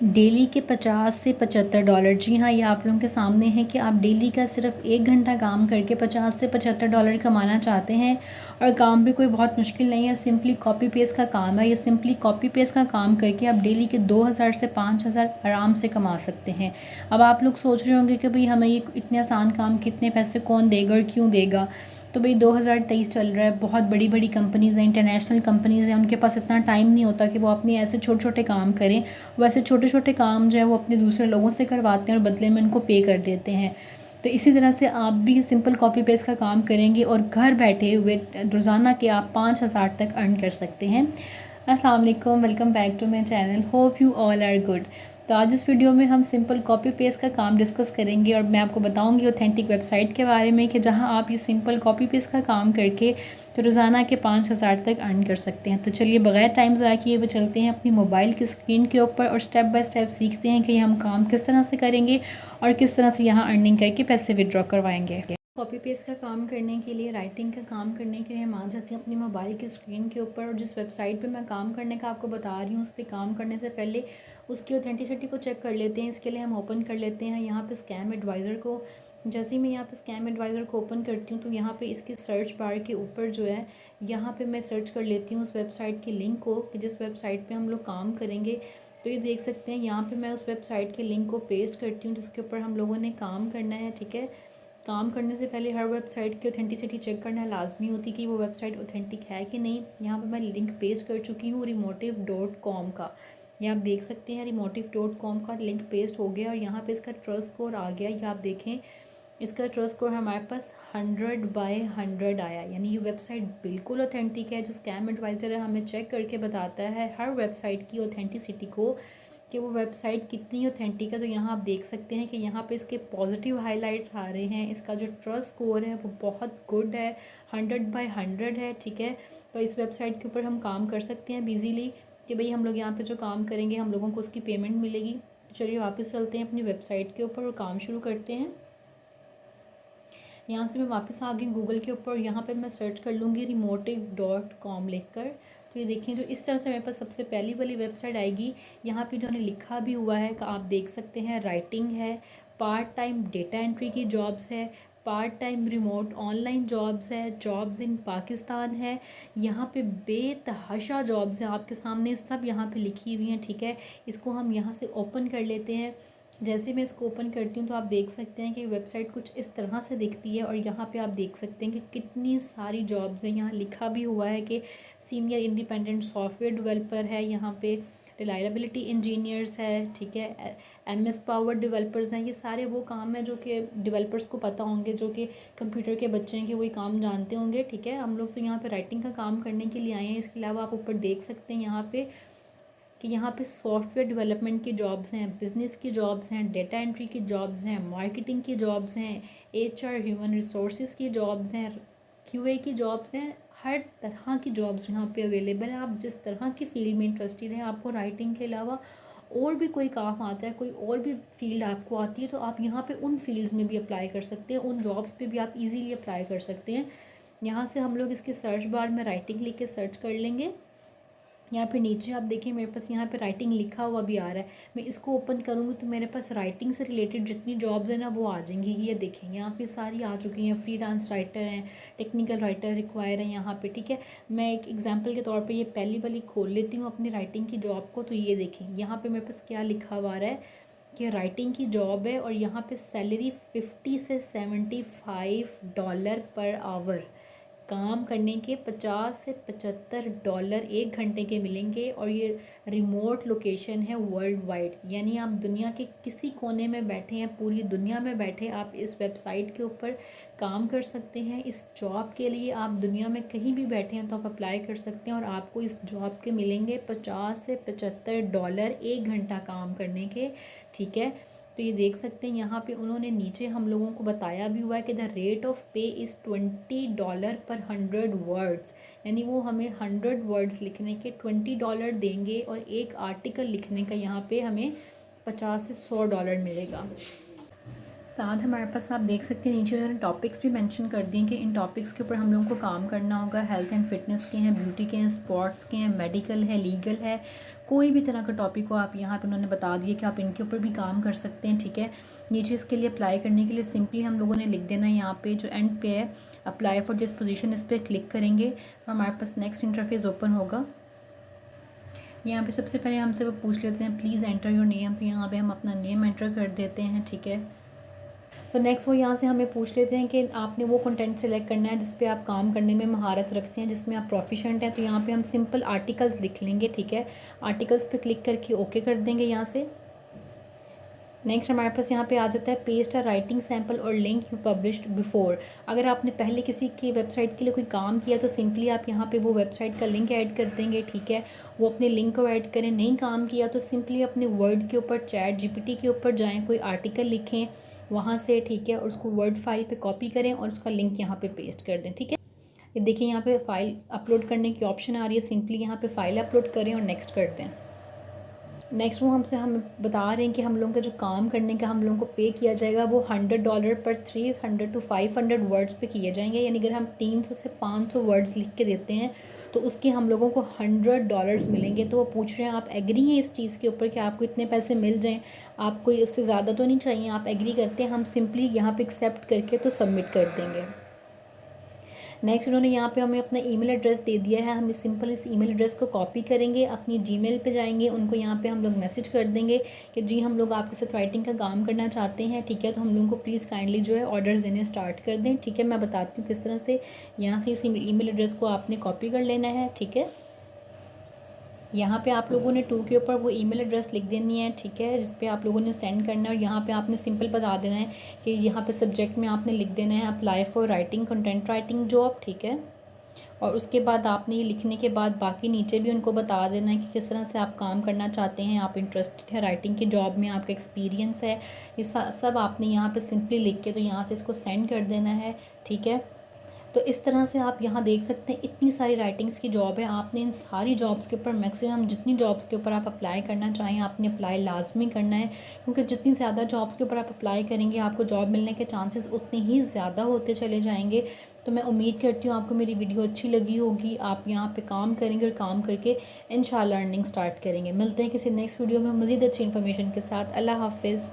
Daily के 50 से 75 dollar. जी हाँ, ये आप लोगों के सामने है कि आप डेली का सिर्फ 1 घंटा काम करके 50 से 75 डॉलर कमाना चाहते हैं। और काम भी कोई बहुत मुश्किल नहीं है, सिंपली कॉपी पेस्ट का काम है। ये सिंपली कॉपी पेस्ट का काम करके आप डेली के 2000 से 5000 आराम से कमा सकते हैं। अब आप लोग सोच रहे होंगे कि भाई हमें ये इतने आसान काम कितने पैसे कौन देगा और क्यों देगा। तो भाई 2023 चल रहा है, बहुत बड़ी बड़ी कंपनीज़ हैं, इंटरनेशनल कंपनीज़ हैं, उनके पास इतना टाइम नहीं होता कि वो अपने ऐसे छोटे छोटे काम करें। वैसे छोटे छोटे काम जो है वो अपने दूसरे लोगों से करवाते हैं और बदले में उनको पे कर देते हैं। तो इसी तरह से आप भी सिंपल कॉपी पेस्ट का काम करेंगे और घर बैठे हुए रोज़ाना के आप 5000 तक अर्न कर सकते हैं। अस्सलाम वालेकुम, welcome back to my channel, hope you all are good. तो आज इस वीडियो में हम सिंपल कॉपी पेस्ट का काम डिस्कस करेंगे और मैं आपको बताऊंगी ऑथेंटिक वेबसाइट के बारे में कि जहां आप ये सिंपल कॉपी पेस्ट का काम करके तो रोज़ाना के 5000 तक अर्न कर सकते हैं। तो चलिए बगैर टाइम ज़ाया किए वो चलते हैं अपनी मोबाइल की स्क्रीन के ऊपर और स्टेप बाय स्टेप सीखते हैं कि ये हम काम किस तरह से करेंगे और किस तरह से यहाँ अर्निंग करके पैसे विड्रॉ करवाएंगे। कॉपी पेस्ट का काम करने के लिए, राइटिंग का काम करने के लिए हम आ जाते हैं अपनी मोबाइल की स्क्रीन के ऊपर और जिस वेबसाइट पे मैं काम करने का आपको बता रही हूँ उस पर काम करने से पहले उसकी ऑथेंटिसिटी को चेक कर लेते हैं। इसके लिए हम ओपन कर लेते हैं यहाँ पे स्कैम एडवाइज़र को। जैसे ही मैं यहाँ पे स्कैम एडवाइज़र को ओपन करती हूँ तो यहाँ पे इसके सर्च बार के ऊपर जो है यहाँ पे मैं सर्च कर लेती हूँ उस वेबसाइट की लिंक को कि जिस वेबसाइट पे हम लोग काम करेंगे। तो ये देख सकते हैं यहाँ पे मैं उस वेबसाइट के लिंक को पेस्ट करती हूँ जिसके ऊपर हम लोगों ने काम करना है। ठीक है, काम करने से पहले हर वेबसाइट की ऑथेंटिसिटी चेक करना लाजमी होती कि वो वेबसाइट ऑथेंटिक है कि नहीं। यहाँ पर मैं लिंक पेस्ट कर चुकी हूँ remotive.com का। ये आप देख सकते हैं remotive.com का लिंक पेस्ट हो गया और यहाँ पे इसका ट्रस्ट स्कोर आ गया। ये आप देखें, इसका ट्रस्ट स्कोर हमारे पास 100/100 आया, यानी ये वेबसाइट बिल्कुल ऑथेंटिक है। जो स्कैम एडवाइज़र है हमें चेक करके बताता है हर वेबसाइट की ऑथेंटिसिटी को कि वो वेबसाइट कितनी ऑथेंटिक है। तो यहाँ आप देख सकते हैं कि यहाँ पे इसके पॉजिटिव हाइलाइट्स आ रहे हैं। इसका जो ट्रस्ट स्कोर है वो बहुत गुड है, 100/100 है। ठीक है, तो इस वेबसाइट के ऊपर हम काम कर सकते हैं ईजीली कि भाई हम लोग यहाँ पे जो काम करेंगे हम लोगों को उसकी पेमेंट मिलेगी। चलिए वापस चलते हैं अपनी वेबसाइट के ऊपर और काम शुरू करते हैं। यहाँ से मैं वापस आ गई गूगल के ऊपर, यहाँ पे मैं सर्च कर लूँगी remotive.com लिखकर। तो ये देखें जो इस तरह से मेरे पास सबसे पहली वाली वेबसाइट आएगी। यहाँ पे इन्होंने लिखा भी हुआ है कि आप देख सकते हैं राइटिंग है, पार्ट टाइम डेटा एंट्री की जॉब्स है, part time remote online jobs है, जॉब्स इन पाकिस्तान है। यहाँ पे बेतहाशा जॉब्स हैं आपके सामने, सब यहाँ पे लिखी हुई हैं। ठीक है, इसको हम यहाँ से ओपन कर लेते हैं। जैसे मैं इसको ओपन करती हूँ तो आप देख सकते हैं कि वेबसाइट कुछ इस तरह से दिखती है और यहाँ पे आप देख सकते हैं कि कितनी सारी जॉब्स हैं। यहाँ लिखा भी हुआ है कि सीनियर इंडिपेंडेंट सॉफ्टवेयर डेवलपर है, यहाँ पे रिलायबिलिटी इंजीनियर्स है। ठीक है, MS पावर डेवलपर्स हैं। ये सारे वो काम हैं जो कि डेवलपर्स को पता होंगे, जो कि कंप्यूटर के बच्चे हैं कि वही काम जानते होंगे। ठीक है, हम लोग तो यहाँ पे राइटिंग का काम करने के लिए आए हैं। इसके अलावा आप ऊपर देख सकते हैं यहाँ पे कि यहाँ पे सॉफ्टवेयर डेवलपमेंट की जॉब्स हैं, बिज़नेस की जॉब्स हैं, डेटा एंट्री की जॉब्स हैं, मार्केटिंग की जॉब्स हैं, HR ह्यूमन रिसोर्सेज की जॉब्स हैं, QA की जॉब्स हैं। हर तरह की जॉब्स यहाँ पे अवेलेबल है। आप जिस तरह की फील्ड में इंटरेस्टेड हैं, आपको राइटिंग के अलावा और भी कोई काम आता है, कोई और भी फील्ड आपको आती है, तो आप यहाँ पे उन फील्ड्स में भी अप्लाई कर सकते हैं, उन जॉब्स पे भी आप इजीली अप्लाई कर सकते हैं। यहाँ से हम लोग इसके सर्च बार में राइटिंग लिख के सर्च कर लेंगे। यहाँ पे नीचे आप देखिए मेरे पास यहाँ पे राइटिंग लिखा हुआ भी आ रहा है। मैं इसको ओपन करूँगी तो मेरे पास राइटिंग से रिलेटेड जितनी जॉब्स हैं ना वो आ जाएंगी। ये देखें यहाँ पे सारी आ चुकी हैं। फ्रीलांस राइटर हैं, टेक्निकल राइटर रिक्वायर है यहाँ पे। ठीक है, मैं एक एग्जांपल के तौर पे ये पहली वाली खोल लेती हूँ अपनी राइटिंग की जॉब को। तो ये देखें यहाँ पे मेरे पास क्या लिखा हुआ आ रहा है कि राइटिंग की जॉब है और यहाँ पे सैलरी 50 से 75 डॉलर पर आवर, काम करने के 50 से 75 डॉलर 1 घंटे के मिलेंगे। और ये रिमोट लोकेशन है वर्ल्ड वाइड, यानी आप दुनिया के किसी कोने में बैठे हैं, पूरी दुनिया में बैठे आप इस वेबसाइट के ऊपर काम कर सकते हैं। इस जॉब के लिए आप दुनिया में कहीं भी बैठे हैं तो आप अप्लाई कर सकते हैं और आपको इस जॉब के मिलेंगे 50 से 75 डॉलर 1 घंटा काम करने के। ठीक है, तो ये देख सकते हैं यहाँ पे उन्होंने नीचे हम लोगों को बताया भी हुआ है कि द रेट ऑफ पे इज़ $20 पर 100 वर्ड्स, यानी वो हमें 100 वर्ड्स लिखने के $20 देंगे और एक आर्टिकल लिखने का यहाँ पे हमें 50 से 100 डॉलर मिलेगा। साथ हमारे पास आप देख सकते हैं नीचे उन्होंने टॉपिक्स भी मेंशन कर दिए कि इन टॉपिक्स के ऊपर हम लोगों को काम करना होगा। हेल्थ एंड फिटनेस के हैं, ब्यूटी के हैं, स्पोर्ट्स के हैं, मेडिकल है, लीगल है, कोई भी तरह का टॉपिक हो आप यहाँ पे उन्होंने बता दिया कि आप इनके ऊपर भी काम कर सकते हैं। ठीक है, नीचे इसके लिए अप्लाई करने के लिए सिंपली हम लोगों ने लिख देना है यहाँ पे जो एंड पे है अप्लाई फॉर दिस पोजीशन, इस पर क्लिक करेंगे तो हमारे पास नेक्स्ट इंटरफेस ओपन होगा। यहाँ पे सबसे पहले हमसे वो पूछ लेते हैं प्लीज़ एंटर योर नेम, तो यहाँ पे हम अपना नेम एंटर कर देते हैं। ठीक है, तो नेक्स्ट वो यहाँ से हमें पूछ लेते हैं कि आपने वो कंटेंट सेलेक्ट करना है जिस पे आप काम करने में महारत रखते हैं, जिसमें आप प्रोफिशेंट हैं। तो यहाँ पे हम सिंपल आर्टिकल्स लिख लेंगे। ठीक है, आर्टिकल्स पे क्लिक करके ओके कर देंगे यहाँ से। नेक्स्ट हमारे पास यहाँ पे आ जाता है पेस्ट अ राइटिंग सैम्पल और लिंक यू पब्लिश्ड बिफोर। अगर आपने पहले किसी की वेबसाइट के लिए कोई काम किया तो सिंपली आप यहाँ पे वो वेबसाइट का लिंक ऐड कर देंगे। ठीक है, वो अपने लिंक को ऐड करें। नहीं काम किया तो सिंपली अपने वर्ड के ऊपर चैट जीपीटी के ऊपर जाएँ, कोई आर्टिकल लिखें वहाँ से। ठीक है, और उसको वर्ड फाइल पे कॉपी करें और उसका लिंक यहाँ पे पेस्ट कर दें। ठीक है, ये देखिए यहाँ पे फाइल अपलोड करने की ऑप्शन आ रही है, सिंपली यहाँ पे फाइल अपलोड करें और नेक्स्ट कर दें। नेक्स्ट वो हमसे हमें बता रहे हैं कि हम लोगों का जो काम करने का हम लोगों को पे किया जाएगा वो $100 पर 300 to 500 वर्ड्स पे किए जाएंगे। यानी अगर हम 300 से 500 वर्ड्स लिख के देते हैं तो उसके हम लोगों को $100 मिलेंगे। तो वो पूछ रहे हैं आप एग्री हैं इस चीज़ के ऊपर कि आपको इतने पैसे मिल जाएं, आपको उससे ज़्यादा तो नहीं चाहिए, आप एग्री करते हैं। हम सिंपली यहाँ पे एक्सेप्ट करके तो सबमिट कर देंगे। नेक्स्ट उन्होंने यहाँ पे हमें अपना ईमेल एड्रेस दे दिया है, हम सिंपल इस ईमेल एड्रेस को कॉपी करेंगे, अपनी जीमेल पे जाएंगे, उनको यहाँ पे हम लोग मैसेज कर देंगे कि जी हम लोग आपके साथ राइटिंग का काम करना चाहते हैं। ठीक है, तो हम लोगों को प्लीज़ काइंडली जो है ऑर्डर्स देने स्टार्ट कर दें। ठीक है, मैं बताती हूँ किस तरह से। यहाँ से इस ईमेल एड्रेस को आपने कॉपी कर लेना है। ठीक है, यहाँ पे आप लोगों ने टू के ऊपर वो ईमेल एड्रेस लिख देनी है। ठीक है, जिस पे आप लोगों ने सेंड करना है और यहाँ पे आपने सिंपल बता देना है कि यहाँ पे सब्जेक्ट में आपने लिख देना है apply for writing content writing job. ठीक है, और उसके बाद आपने ये लिखने के बाद बाकी नीचे भी उनको बता देना है कि किस तरह से आप काम करना चाहते हैं, आप इंटरेस्टेड है राइटिंग की जॉब में, आपका एक्सपीरियंस है, ये सब आपने यहाँ पे सिंपली लिख के तो यहाँ से इसको सेंड कर देना है। ठीक है, तो इस तरह से आप यहाँ देख सकते हैं इतनी सारी राइटिंग्स की जॉब है। आपने इन सारी जॉब्स के ऊपर मैक्सिमम जितनी जॉब्स के ऊपर आप अप्लाई करना चाहें आपने अप्लाई लाजमी करना है, क्योंकि जितनी ज़्यादा जॉब्स के ऊपर आप अप्लाई करेंगे आपको जॉब मिलने के चांसेस उतने ही ज़्यादा होते चले जाएंगे। तो मैं उम्मीद करती हूँ आपको मेरी वीडियो अच्छी लगी होगी, आप यहाँ पे काम करेंगे और काम करके इंशाल्लाह अर्निंग स्टार्ट करेंगे। मिलते हैं किसी नेक्स्ट वीडियो में मज़ीद अच्छी इन्फॉर्मेशन के साथ। अल्लाह हाफिज़।